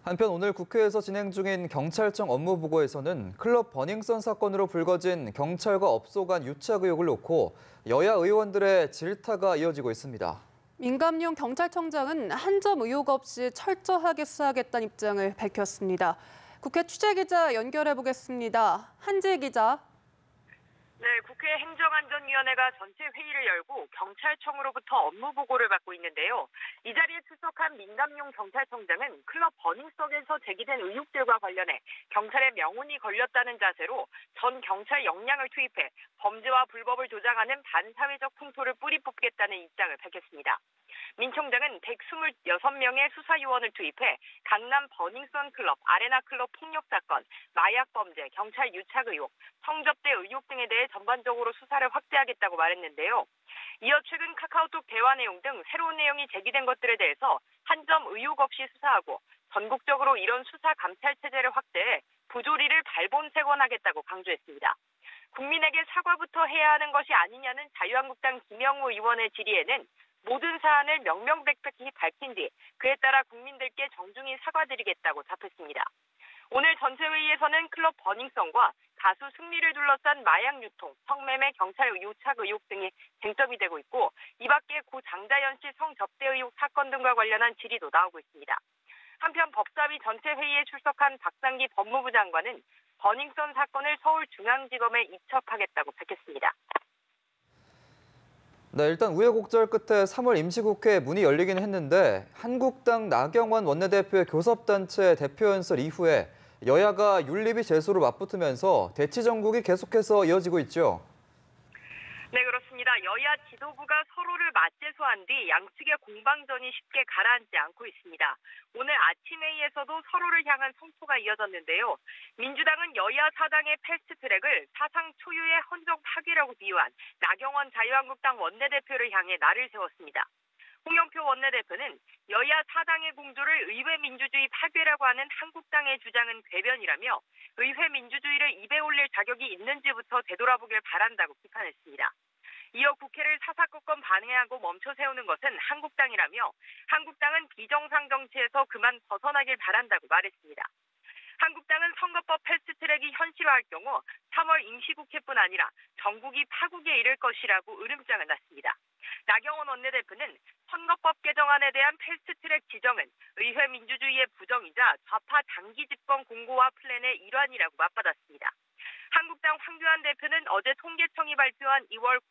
한편 오늘 국회에서 진행 중인 경찰청 업무보고에서는 클럽 버닝썬 사건으로 불거진 경찰과 업소 간 유착 의혹을 놓고 여야 의원들의 질타가 이어지고 있습니다. 민감용 경찰청장은 한 점 의혹 없이 철저하게 수사하겠다는 입장을 밝혔습니다. 국회 취재기자 연결해 보겠습니다. 한지 기자. 네, 국회 행정안전위원회가 전체 회의를 열고 경찰청으로부터 업무 보고를 받고 있는데요. 이 자리에 출석한 민감용 경찰청장은 클럽 버닝썬에서 제기된 의혹들과 관련해 경찰의 명운이 걸렸다는 자세로 전 경찰 역량을 투입해 범죄와 불법을 조장하는 반사회적 풍토를 뿌리 뽑겠다는 입장을 밝혔습니다. 민 총장은 126명의 수사요원을 투입해 강남 버닝썬 클럽, 아레나 클럽 폭력 사건, 마약 범죄, 경찰 유착 의혹, 성접대 의혹 등에 대해 전반적으로 수사를 확대하겠다고 말했는데요. 이어 최근 카카오톡 대화 내용 등 새로운 내용이 제기된 것들에 대해서 한 점 의혹 없이 수사하고 전국적으로 이런 수사 감찰 체제를 확대해 부조리를 발본색원하겠다고 강조했습니다. 국민에게 사과부터 해야 하는 것이 아니냐는 자유한국당 김영우 의원의 질의에는 모든 사안을 명명백백히 밝힌 뒤 그에 따라 국민들께 정중히 사과드리겠다고 답했습니다. 오늘 전체 회의에서는 클럽 버닝썬과 가수 승리를 둘러싼 마약 유통, 성매매, 경찰 유착 의혹 등이 쟁점이 되고 있고 이 밖에 고 장자연 씨 성접대 의혹 사건 등과 관련한 질의도 나오고 있습니다. 한편 법사위 전체 회의에 출석한 박상기 법무부 장관은 버닝썬 사건을 서울중앙지검에 이첩하겠다고 밝혔습니다. 네, 일단 우여곡절 끝에 3월 임시국회 문이 열리긴 했는데 한국당 나경원 원내대표의 교섭단체 대표연설 이후에 여야가 윤리비 제소로 맞붙으면서 대치 전국이 계속해서 이어지고 있죠. 네, 그렇습니다. 여야 지도부가 서로를 맞대소한 뒤 양측의 공방전이 쉽게 가라앉지 않고 있습니다. 오늘 아침 회의에서도 서로를 향한 성토가 이어졌는데요. 민주당은 여야 사당의 패스트트랙을 사상 초유의 헌정 파기라고 비유한 나경원 자유한국당 원내대표를 향해 날을 세웠습니다. 홍영표 원내대표는 여야 사당의 공조를 의회 민주주의 파괴라고 하는 한국당의 주장은 궤변이라며 의회 민주주의를 입에 올릴 자격이 있는지부터 되돌아보길 바란다고 비판했습니다. 이어 국회를 사사건건 반해하고 멈춰 세우는 것은 한국당이라며 한국당은 비정상 정치에서 그만 벗어나길 바란다고 말했습니다. 한국당은 선거법 패스트트랙이 현실화할 경우 3월 임시국회뿐 아니라 전국이 파국에 이를 것이라고 으름장을 놨습니다. 나경원 원내대표는 선거법 개정안에 대한 패스트트랙 지정은 의회 민주주의의 부정이자 좌파 장기 집권 공고와 플랜의 일환이라고 맞받았습니다. 한국당 황교안 대표는 어제 통계청이 발표한 2월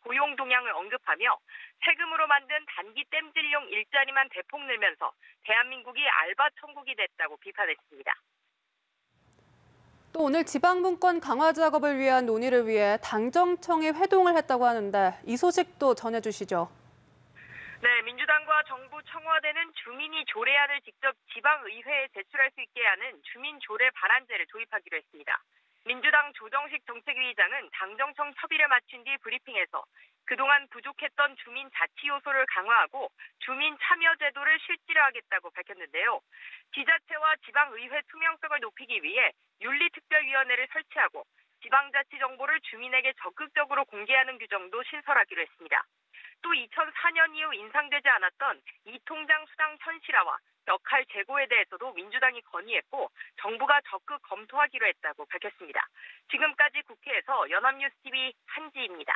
고용 동향을 언급하며 세금으로 만든 단기 땜질용 일자리만 대폭 늘면서 대한민국이 알바 천국이 됐다고 비판했습니다. 또 오늘 지방분권 강화 작업을 위한 논의를 위해 당정청이 회동을 했다고 하는데 이 소식도 전해주시죠. 네, 민주당과 정부 청와대는 주민이 조례안을 직접 지방의회에 제출할 수 있게 하는 주민조례 발안제를 도입하기로 했습니다. 민주당 조정식 정책위의장은 당정청 협의를 마친 뒤 브리핑에서 그동안 부족했던 주민 자치 요소를 강화하고 주민 참여 제도를 실질화하겠다고 밝혔는데요. 지자체와 지방의회 투명성을 높이기 위해 윤리특별위원회를 설치하고 지방자치 정보를 주민에게 적극적으로 공개하는 규정도 신설하기로 했습니다. 또 2004년 이후 인상되지 않았던 이 통장 수당 현실화와 역할 재고에 대해서도 민주당이 건의했고 정부가 적극 검토하기로 했다고 밝혔습니다. 지금까지 국회에서 연합뉴스TV 한지입니다.